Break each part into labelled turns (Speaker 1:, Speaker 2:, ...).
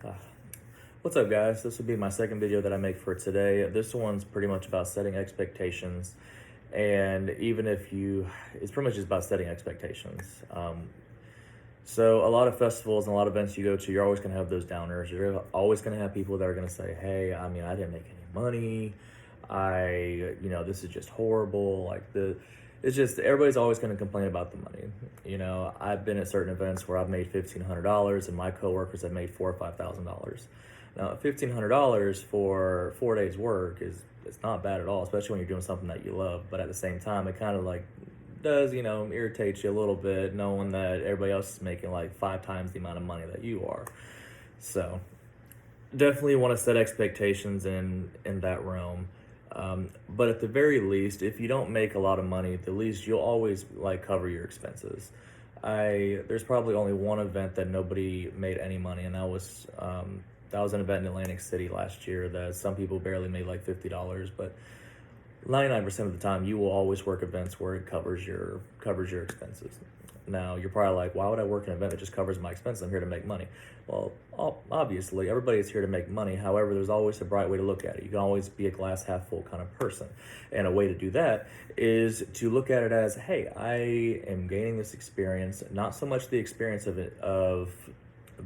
Speaker 1: Ah, What's up, guys? This will be my second video that I make for today. This one's pretty much about setting expectations. And even if you, it's pretty much just about setting expectations. So a lot of festivals and a lot of events you go to, you're always going to have those downers. You're always going to have people that are going to say, hey, I didn't make any money. This is just horrible. It's just, everybody's always going to complain about the money. I've been at certain events where I've made $1,500 and my coworkers have made $4,000 or $5,000. Now, $1,500 for 4 days work it's not bad at all, especially when you're doing something that you love. But at the same time, it kind of does, irritate you a little bit knowing that everybody else is making like 5 times the amount of money that you are. So definitely want to set expectations in that realm. But at the very least, if you don't make a lot of money, at the least you'll always cover your expenses. There's probably only one event that nobody made any money, and that was an event in Atlantic City last year that some people barely made like $50, but 99% of the time you will always work events where it covers your expenses. Now you're probably like, why would I work an event that just covers my expenses? I'm here to make money. Well, obviously everybody's here to make money. However, there's always a bright way to look at it. You can always be a glass half full kind of person. And a way to do that is to look at it as, hey, I am gaining this experience, not so much the experience of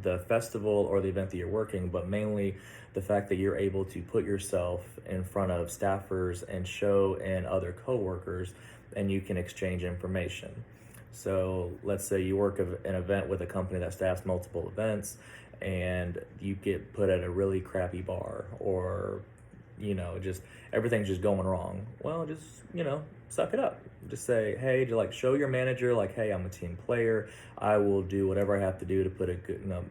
Speaker 1: the festival or the event that you're working, but mainly the fact that you're able to put yourself in front of staffers and show and other coworkers, and you can exchange information. So let's say you work an event with a company that staffs multiple events and you get put at a really crappy bar, or just everything's just going wrong. Well, just suck it up. Just say, hey, to show your manager, hey, I'm a team player. I will do whatever I have to do to put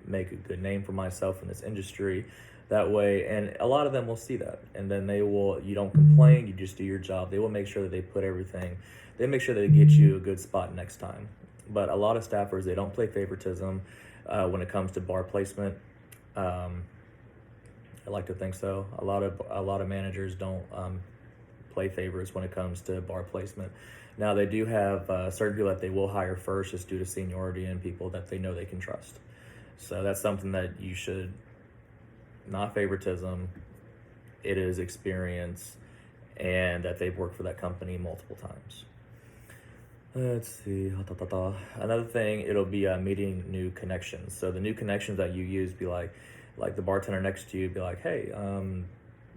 Speaker 1: make a good name for myself in this industry. That way, and a lot of them will see that, and then you don't complain, you just do your job. They will make sure that they make sure they get you a good spot next time. But a lot of staffers, they don't play favoritism when it comes to bar placement. I like to think so. A lot of managers don't play favorites when it comes to bar placement. Now, they do have certain people that they will hire first just due to seniority and people that they know they can trust. So that's something that you should, not favoritism, it is experience and that they've worked for that company multiple times. Let's see. Another thing, it'll be meeting new connections. So the new connections that you use be like the bartender next to you be like, hey,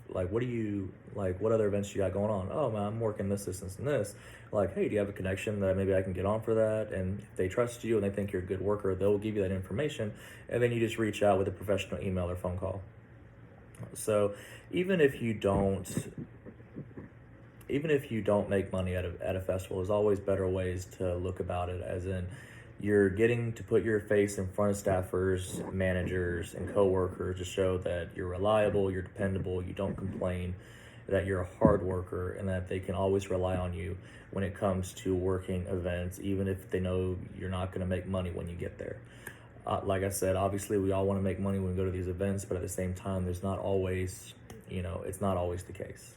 Speaker 1: what other events you got going on? Oh man, I'm working this, and this. Hey, do you have a connection that maybe I can get on for that? And if they trust you and they think you're a good worker, they'll give you that information, and then you just reach out with a professional email or phone call. So even if you don't make money at a festival, there's always better ways to look about it, as in you're getting to put your face in front of staffers, managers, and coworkers to show that you're reliable, you're dependable, you don't complain, that you're a hard worker, and that they can always rely on you when it comes to working events, even if they know you're not going to make money when you get there. Like I said, obviously we all want to make money when we go to these events, but at the same time, there's not always, it's not always the case.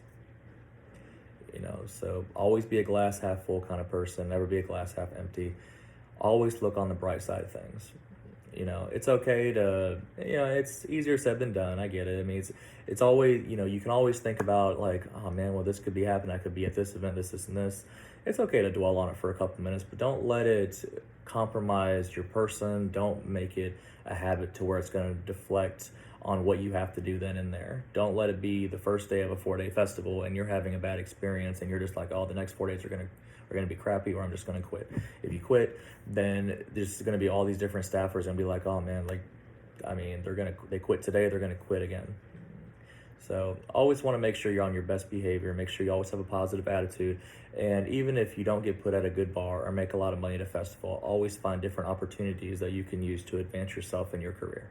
Speaker 1: So always be a glass half full kind of person, never be a glass half empty. Always look on the bright side of things. It's okay to, it's easier said than done. I get it. I mean, it's always, you can always think about oh man, well, this could be happening. I could be at this event, this, and this. It's okay to dwell on it for a couple minutes, but don't let it compromise your person. Don't make it a habit to where it's going to deflect on what you have to do then and there. Don't let it be the first day of a 4-day festival and you're having a bad experience and you're just like, oh, the next 4 days are going to be crappy, or I'm just going to quit. If you quit, then there's going to be all these different staffers and be like, oh man, they quit today, they're going to quit again. So always want to make sure you're on your best behavior, make sure you always have a positive attitude. And even if you don't get put at a good bar or make a lot of money at a festival, always find different opportunities that you can use to advance yourself in your career.